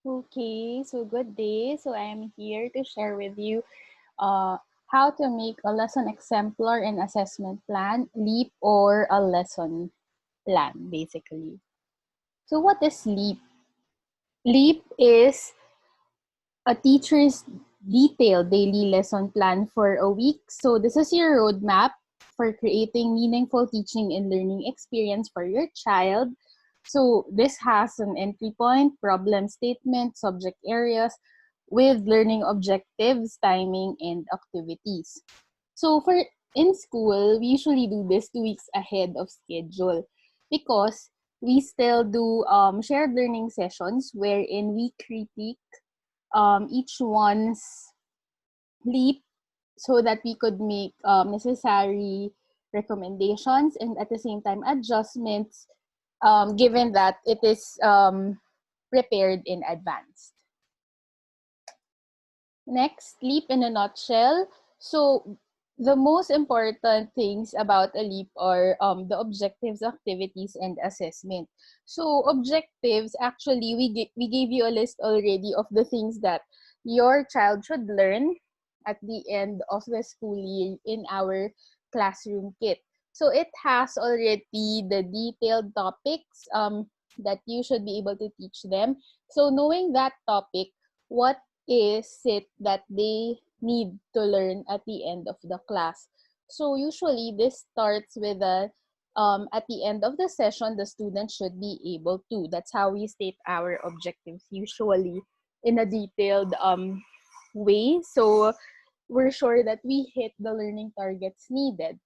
Okay, so good day. So I am here to share with you uh, how to make a lesson exemplar and assessment plan, LEAP, or a lesson plan, basically. So what is LEAP? LEAP is a teacher's detailed daily lesson plan for a week. So this is your roadmap for creating meaningful teaching and learning experience for your child. So this has an entry point, problem statement, subject areas with learning objectives, timing, and activities. So for in school, we usually do this 2 weeks ahead of schedule because we still do shared learning sessions wherein we critique each one's leap so that we could make necessary recommendations and at the same time adjustments given that it is prepared in advance. Next, leap in a nutshell. So the most important things about a leap are the objectives, activities, and assessment. So objectives, actually, we gave you a list already of the things that your child should learn at the end of the school year in our classroom kit. So it has already the detailed topics that you should be able to teach them. So knowing that topic, what is it that they need to learn at the end of the class? So usually this starts with at the end of the session, the student should be able to. That's how we state our objectives usually in a detailed way. So we're sure that we hit the learning targets needed.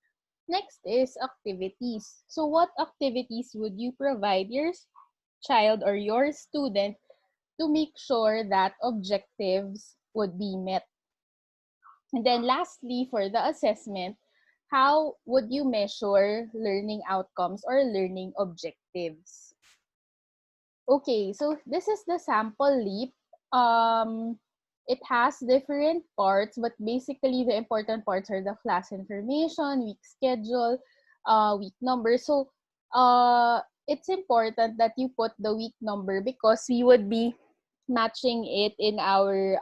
Next is activities. So what activities would you provide your child or your student to make sure that objectives would be met? And then lastly, for the assessment, how would you measure learning outcomes or learning objectives? Okay, so this is the sample leap. It has different parts, but basically the important parts are the class information, week schedule, week number. So it's important that you put the week number because we would be matching it in our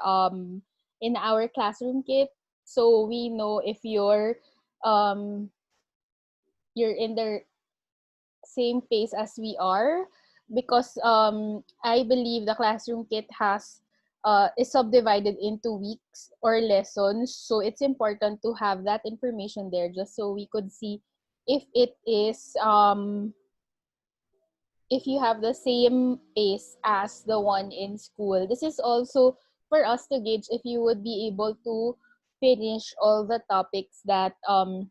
classroom kit. So we know if you're in the same pace as we are because I believe the classroom kit has is subdivided into weeks or lessons, so it's important to have that information there just so we could see if it is if you have the same pace as the one in school. This is also for us to gauge if you would be able to finish all the topics that are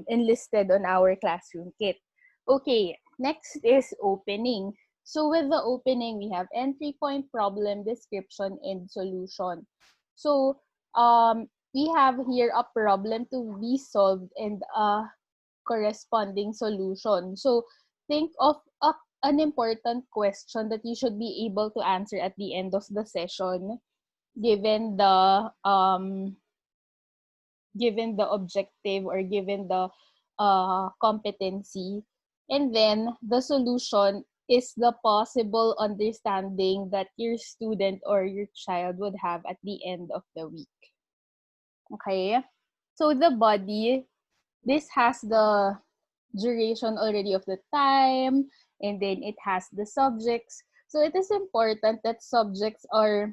enlisted on our classroom kit. Okay, next is opening. So with the opening, we have entry point, problem, description, and solution. So we have here a problem to be solved and a corresponding solution. So think of an important question that you should be able to answer at the end of the session, given the objective or given the competency. And then the solution is the possible understanding that your student or your child would have at the end of the week. Okay? So the body, this has the duration already of the time, and then it has the subjects. So it is important that subjects are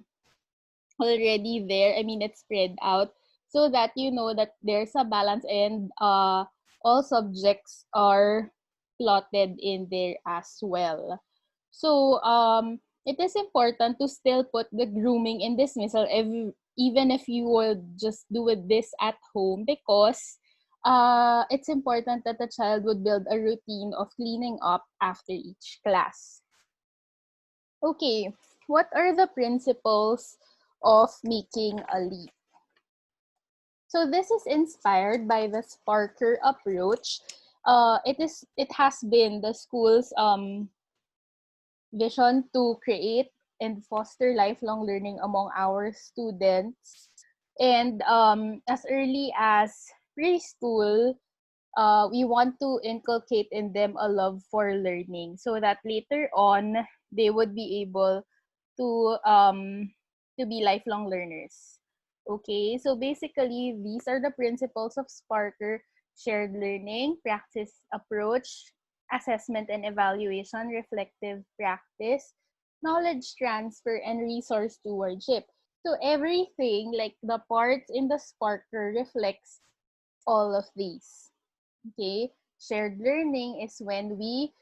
already there. I mean, it's spread out so that you know that there's a balance and all subjects are plotted in there as well. So it is important to still put the grooming and dismissal even if you would just do it this at home because it's important that the child would build a routine of cleaning up after each class. Okay, what are the principles of making a leap? So this is inspired by the Sparker approach. It has been the school's vision to create and foster lifelong learning among our students. And as early as preschool, we want to inculcate in them a love for learning so that later on they would be able to be lifelong learners. Okay, so basically these are the principles of Sparker: shared learning, Praxis approach, assessment and evaluation, reflective practice, knowledge transfer, and resource stewardship. So everything, like the parts in the Sparker, reflects all of these. Okay, shared learning is when we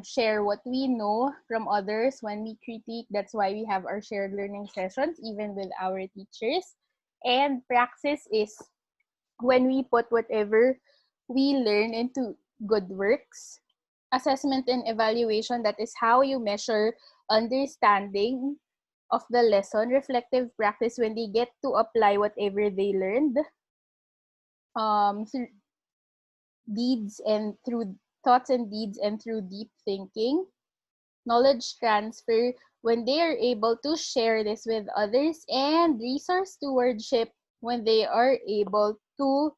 share what we know from others, when we critique. That's why we have our shared learning sessions, even with our teachers. And praxis is when we put whatever we learn into good works. Assessment and evaluation, that is how you measure understanding of the lesson. Reflective practice, when they get to apply whatever they learned. Through deeds and through thoughts and deeds and through deep thinking. Knowledge transfer, when they are able to share this with others. And resource stewardship, when they are able to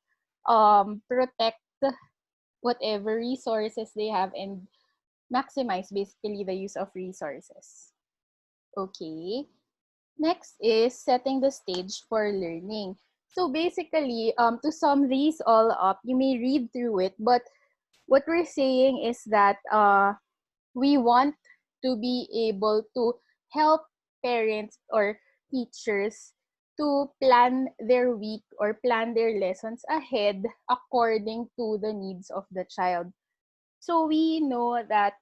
protect whatever resources they have and maximize basically the use of resources. Okay. Next is setting the stage for learning. So basically, to sum these all up, you may read through it, but what we're saying is that we want to be able to help parents or teachers to plan their week or plan their lessons ahead according to the needs of the child. So we know that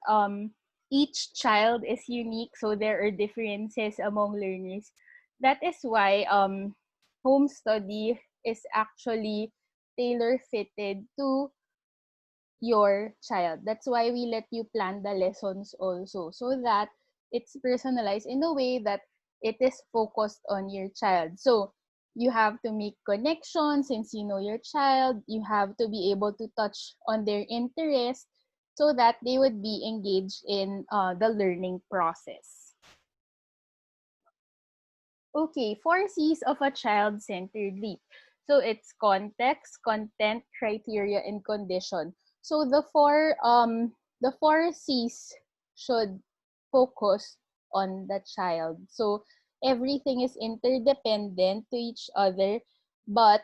each child is unique, so there are differences among learners. That is why home study is actually tailor fitted to your child. That's why we let you plan the lessons also, so that it's personalized in a way that it is focused on your child. So you have to make connections since you know your child. You have to be able to touch on their interest so that they would be engaged in the learning process. Okay, 4 C's of a child-centered leap. So it's context, content, criteria, and condition. So the four C's should focus on the child. So everything is interdependent to each other, but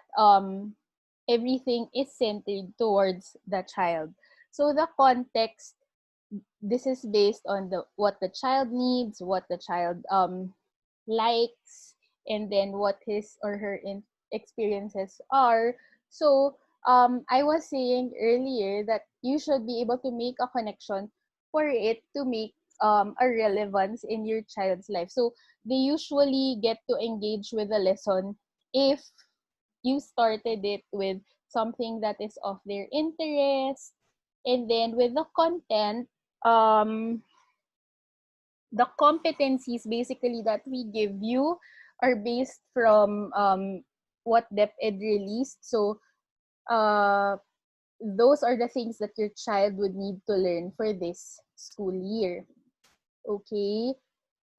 everything is centered towards the child. So the context, this is based on the what the child needs, what the child likes, and then what his or her experiences are. So I was saying earlier that you should be able to make a connection for it to make a relevance in your child's life. So they usually get to engage with the lesson if you started it with something that is of their interest. And then with the content, um, the competencies basically that we give you are based from what DepEd released. So uh, those are the things that your child would need to learn for this school year. Okay.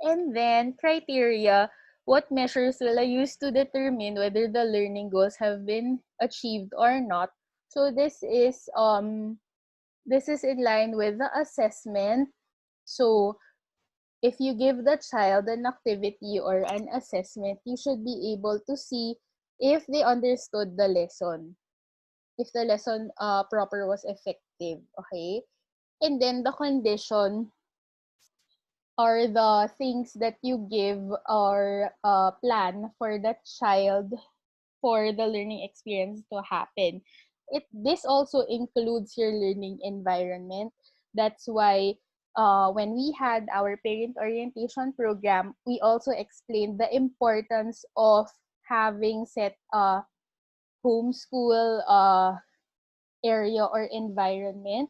And then criteria, what measures will I use to determine whether the learning goals have been achieved or not? So this is in line with the assessment. So if you give the child an activity or an assessment, you should be able to see if they understood the lesson, if the lesson proper was effective. Okay. And then the condition are the things that you give or plan for the child for the learning experience to happen. This also includes your learning environment. That's why when we had our parent orientation program, we also explained the importance of having set a homeschool area or environment,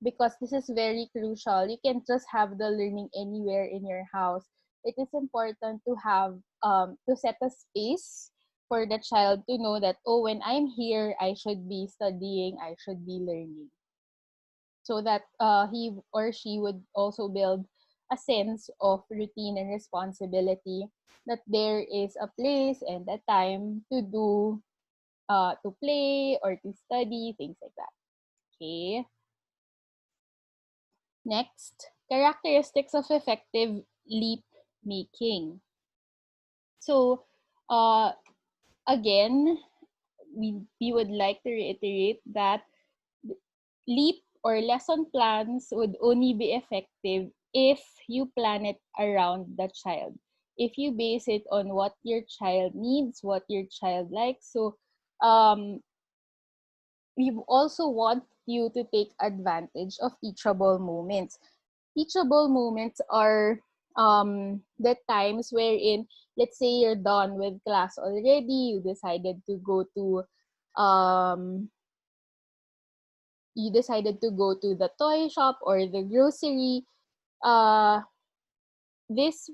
because this is very crucial. You can't just have the learning anywhere in your house. It is important to have to set a space for the child to know that, oh, when I'm here, I should be studying, I should be learning. So that he or she would also build a sense of routine and responsibility, that there is a place and a time to do to play or to study, things like that. Okay. Next, Characteristics of effective leap making. So, uh, again, we would like to reiterate that leap or lesson plans would only be effective if you plan it around the child. If you base it on what your child needs, what your child likes. So, we also want you to take advantage of teachable moments. Teachable moments are the times wherein, let's say you're done with class already, um you decided to go to the toy shop or the grocery. uh this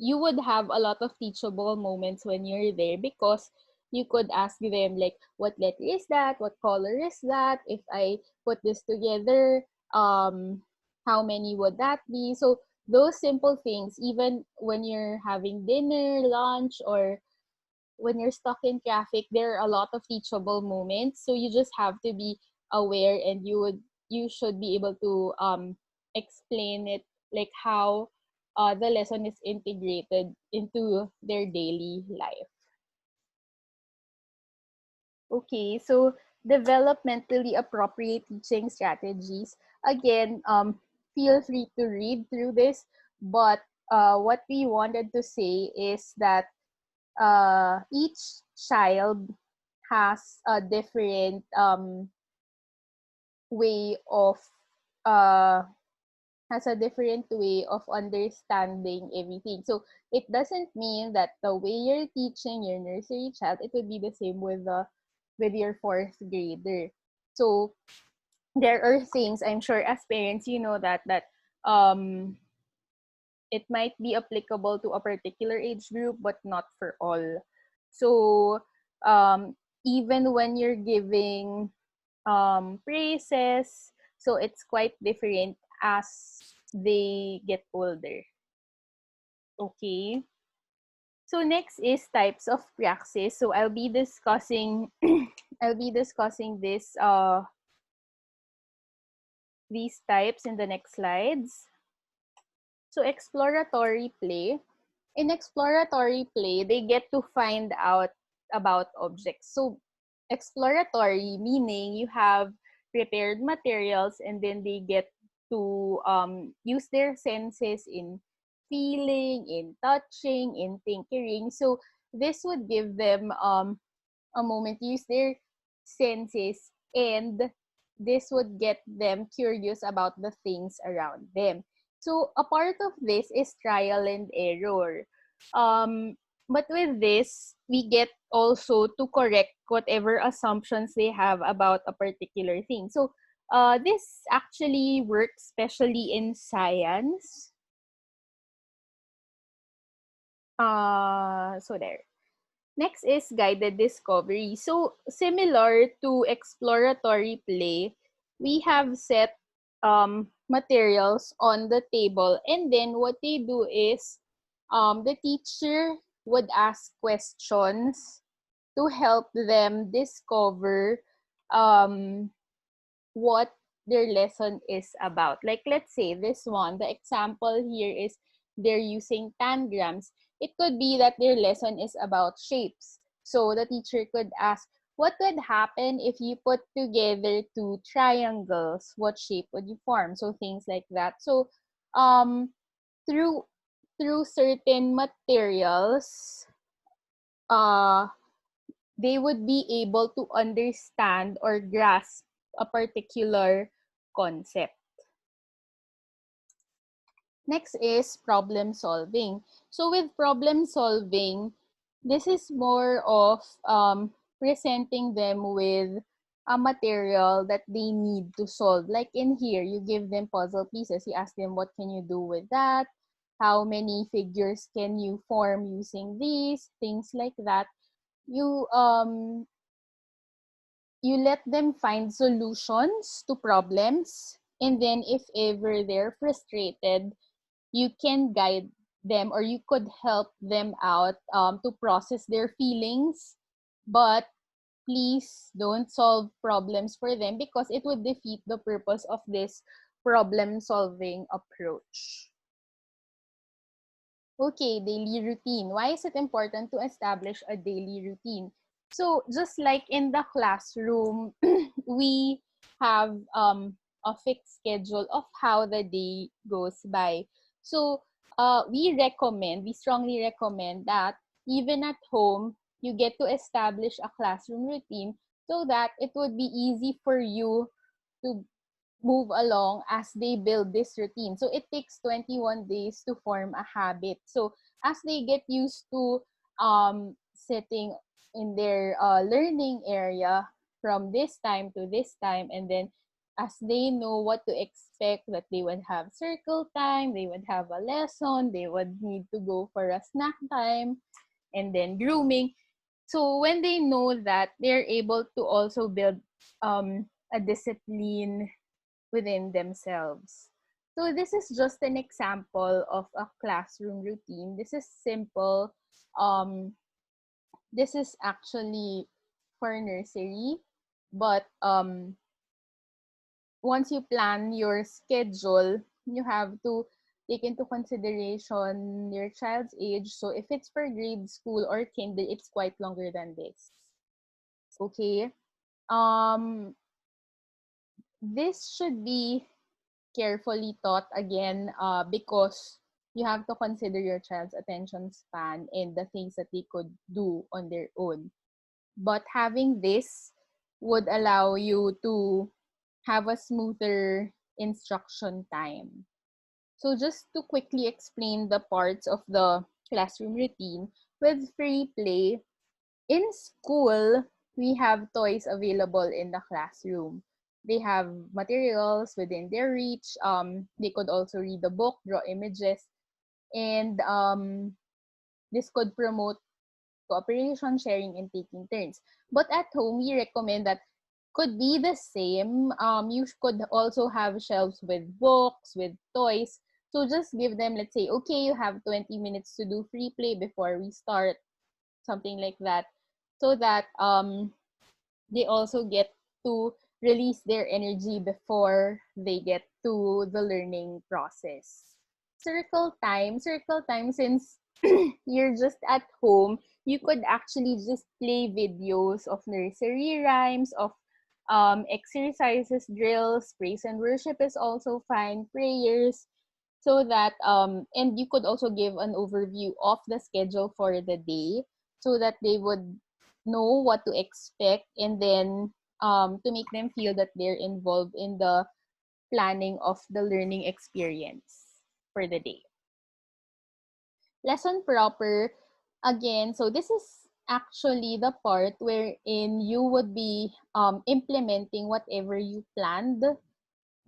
You would have a lot of teachable moments when you're there, because you could ask them like, what letter is that, what color is that, if I put this together, how many would that be? So those simple things, even when you're having dinner, lunch, or when you're stuck in traffic, there are a lot of teachable moments. So you just have to be aware, and you should be able to explain it, like how the lesson is integrated into their daily life. Okay, so developmentally appropriate teaching strategies. Again, feel free to read through this, but what we wanted to say is that each child has a different way of uh, understanding everything. So it doesn't mean that the way you're teaching your nursery child, it would be the same with your fourth grader. So there are things, I'm sure as parents, you know, that um it might be applicable to a particular age group, but not for all. So even when you're giving praises, so it's quite different as they get older. Okay. So next is types of praxis. So I'll be discussing I'll be discussing these types in the next slides. So exploratory play. In exploratory play, they get to find out about objects. So exploratory meaning you have prepared materials, and then they get to use their senses in feeling, in touching, in tinkering. So this would give them a moment to use their senses, and this would get them curious about the things around them. So a part of this is trial and error. But with this, we get also to correct whatever assumptions they have about a particular thing. So this actually works especially in science. So there. Next is guided discovery. So similar to exploratory play, we have set materials on the table, and then what they do is the teacher would ask questions to help them discover um, what their lesson is about. Like, let's say this one, the example here is they're using tangrams. It could be that their lesson is about shapes. So the teacher could ask, what would happen if you put together two triangles? What shape would you form? So things like that. So um, through through certain materials, uh, they would be able to understand or grasp a particular concept. Next is problem solving. So with problem solving, this is more of presenting them with a material that they need to solve. Like in here, you give them puzzle pieces. You ask them, what can you do with that? How many figures can you form using these? Things like that. You you let them find solutions to problems, and then if ever they're frustrated, you can guide them, or you could help them out to process their feelings. But please don't solve problems for them, because it would defeat the purpose of this problem-solving approach. Okay, daily routine. Why is it important to establish a daily routine? So just like in the classroom, we have a fixed schedule of how the day goes by. So we strongly recommend that even at home, you get to establish a classroom routine so that it would be easy for you to move along as they build this routine. So it takes 21 days to form a habit. So as they get used to sitting in their learning area from this time to this time, and then as they know what to expect, that they would have circle time, they would have a lesson, they would need to go for a snack time, and then grooming. So when they know that, they're able to also build a discipline within themselves. So this is just an example of a classroom routine. This is simple. Um, this is actually for nursery, but once you plan your schedule, you have to take into consideration your child's age. So if it's for grade school or kinder, it's quite longer than this. Okay. Um, this should be carefully thought again because you have to consider your child's attention span and the things that they could do on their own. But having this would allow you to have a smoother instruction time. So just to quickly explain the parts of the classroom routine, with free play, in school, we have toys available in the classroom. They have materials within their reach. They could also read the book, draw images, and this could promote cooperation, sharing, and taking turns. But at home, we recommend that could be the same. You could also have shelves with books, with toys. So just give them, let's say, okay, you have 20 minutes to do free play before we start, something like that, so that they also get to release their energy before they get to the learning process. Circle time, since you're just at home, you could actually just play videos of nursery rhymes, of exercises, drills, praise and worship is also fine, prayers, so that and you could also give an overview of the schedule for the day so that they would know what to expect, and then to make them feel that they're involved in the planning of the learning experience for the day. Lesson proper, again, so this is actually the part wherein you would be implementing whatever you planned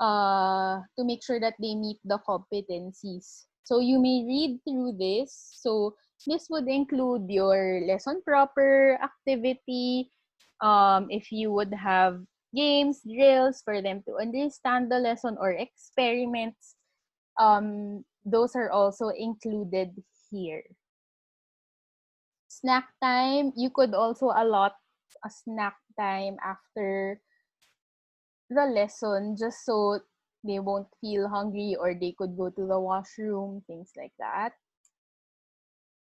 to make sure that they meet the competencies. So you may read through this. So this would include your lesson proper activity, if you would have games, drills for them to understand the lesson, or experiments. Those are also included here. Snack time, you could also allot a snack time after the lesson just so they won't feel hungry, or they could go to the washroom, things like that.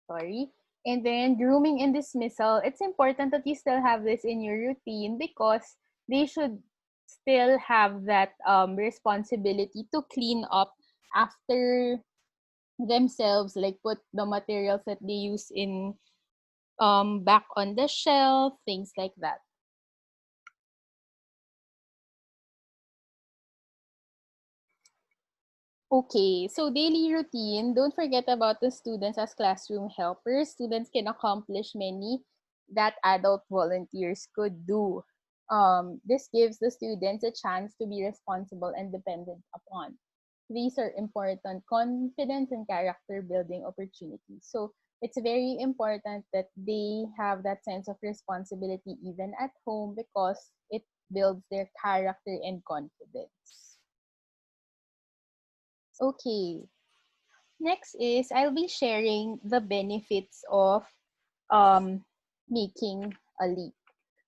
Sorry. And then grooming and dismissal, it's important that you still have this in your routine because they should still have that responsibility to clean up after themselves, like put the materials that they use in back on the shelf, things like that. Okay, so daily routine, don't forget about the students as classroom helpers. Students can accomplish many that adult volunteers could do. This gives the students a chance to be responsible and dependent upon. These are important confidence and character building opportunities. So it's very important that they have that sense of responsibility even at home because it builds their character and confidence. Okay, next is I'll be sharing the benefits of um, making a leap.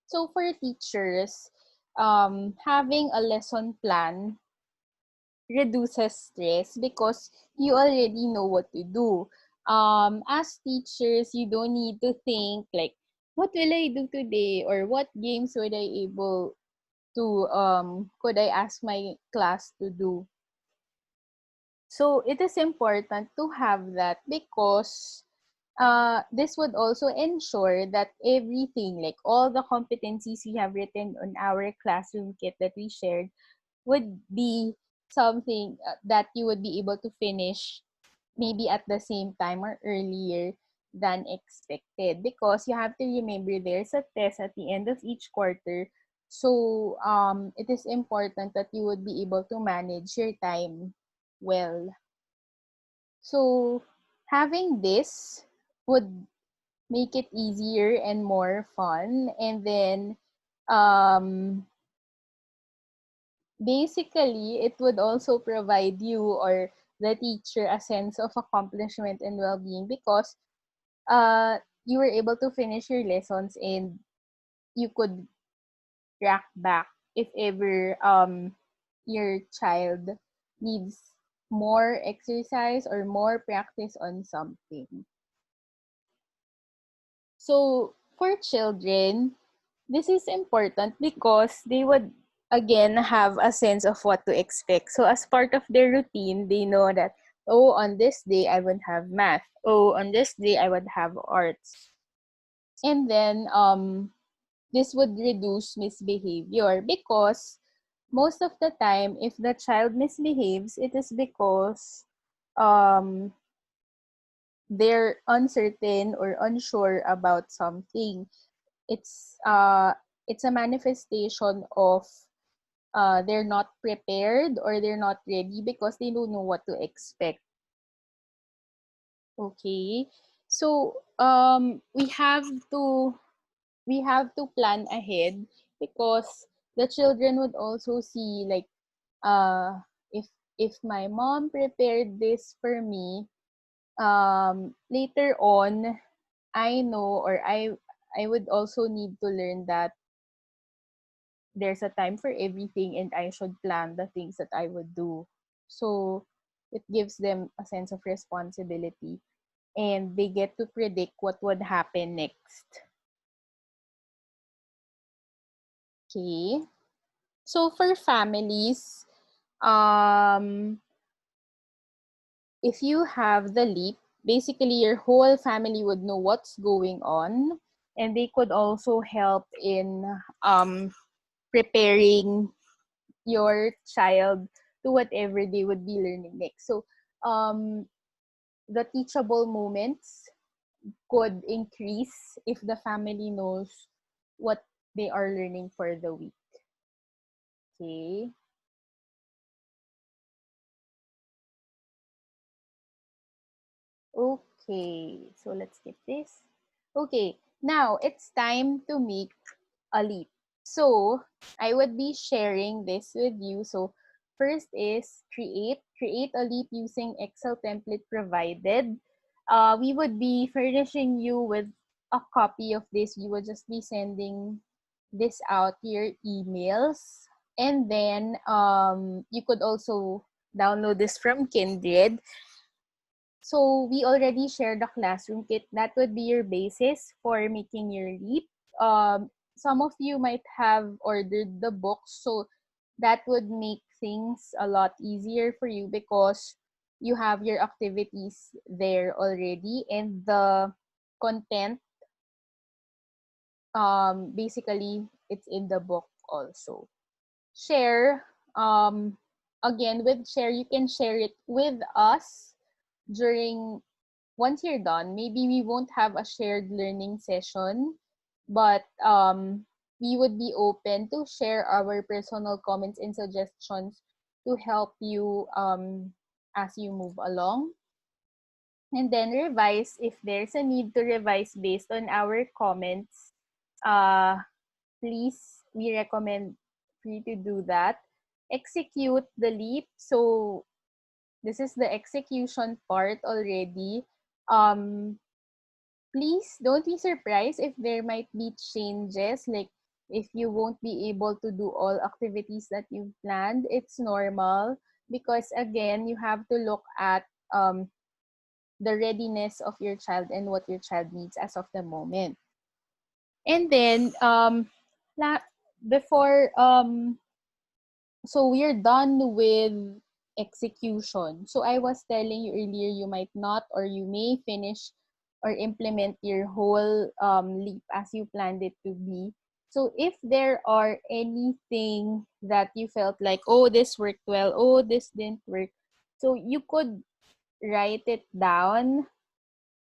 So for teachers, having a lesson plan reduces stress because you already know what to do. As teachers, you don't need to think like, what will I do today, or what games would I able to could I ask my class to do. So it is important to have that because this would also ensure that everything, like all the competencies we have written on our classroom kit that we shared, would be something that you would be able to finish maybe at the same time or earlier than expected, because you have to remember there's a test at the end of each quarter. So it is important that you would be able to manage your time well. So having this would make it easier and more fun. And then um, basically, it would also provide you or the teacher a sense of accomplishment and well-being because you were able to finish your lessons and you could track back if ever your child needs more exercise or more practice on something. So for children, this is important because they would again have a sense of what to expect. So as part of their routine, they know that, oh, on this day I would have math. Oh, on this day I would have arts. And then this would reduce misbehavior because most of the time if the child misbehaves, it is because um they're uncertain or unsure about something. It's uh it's a manifestation of they're not prepared or they're not ready because they don't know what to expect. Okay, so we have to plan ahead because the children would also see like uh if my mom prepared this for me, later on I know, or I would also need to learn that there's a time for everything and I should plan the things that I would do. So it gives them a sense of responsibility and they get to predict what would happen next. Okay. So for families, um, if you have the leap, basically your whole family would know what's going on and they could also help in preparing your child to whatever they would be learning next. So um, the teachable moments could increase if the family knows what they are learning for the week. Okay. Okay. So let's skip this. Okay. Now it's time to make a leap. So I would be sharing this with you. So first is create a leap using Excel template provided. We would be furnishing you with a copy of this. We would just be sending this out to your emails. And then you could also download this from Kindred. So we already shared the classroom kit. That would be your basis for making your leap. Some of you might have ordered the books, so that would make things a lot easier for you because you have your activities there already and the content basically it's in the book also. Share again with share, you can share it with us during once you're done. Maybe we won't have a shared learning session, but we would be open to share our personal comments and suggestions to help you as you move along. And then revise if there's a need to revise based on our comments. Uh, Please, we recommend for you to do that. Execute the leap. So this is the execution part already. Um, Please don't be surprised if there might be changes, like if you won't be able to do all activities that you've planned. It's normal because again, you have to look at the readiness of your child and what your child needs as of the moment. And then before so we're done with execution. So I was telling you earlier, you might not or you may finish or implement your whole leap as you planned it to be. So if there are anything that you felt like, oh, this worked well, oh, this didn't work, so you could write it down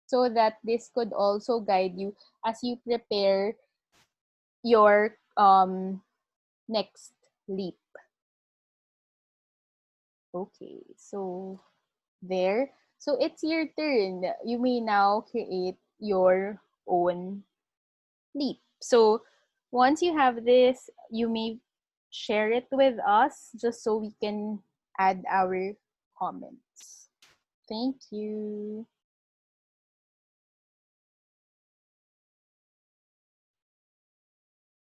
so that this could also guide you as you prepare your next leap. Okay, so there. So it's your turn. You may now create your own leap. So once you have this, you may share it with us just so we can add our comments. Thank you.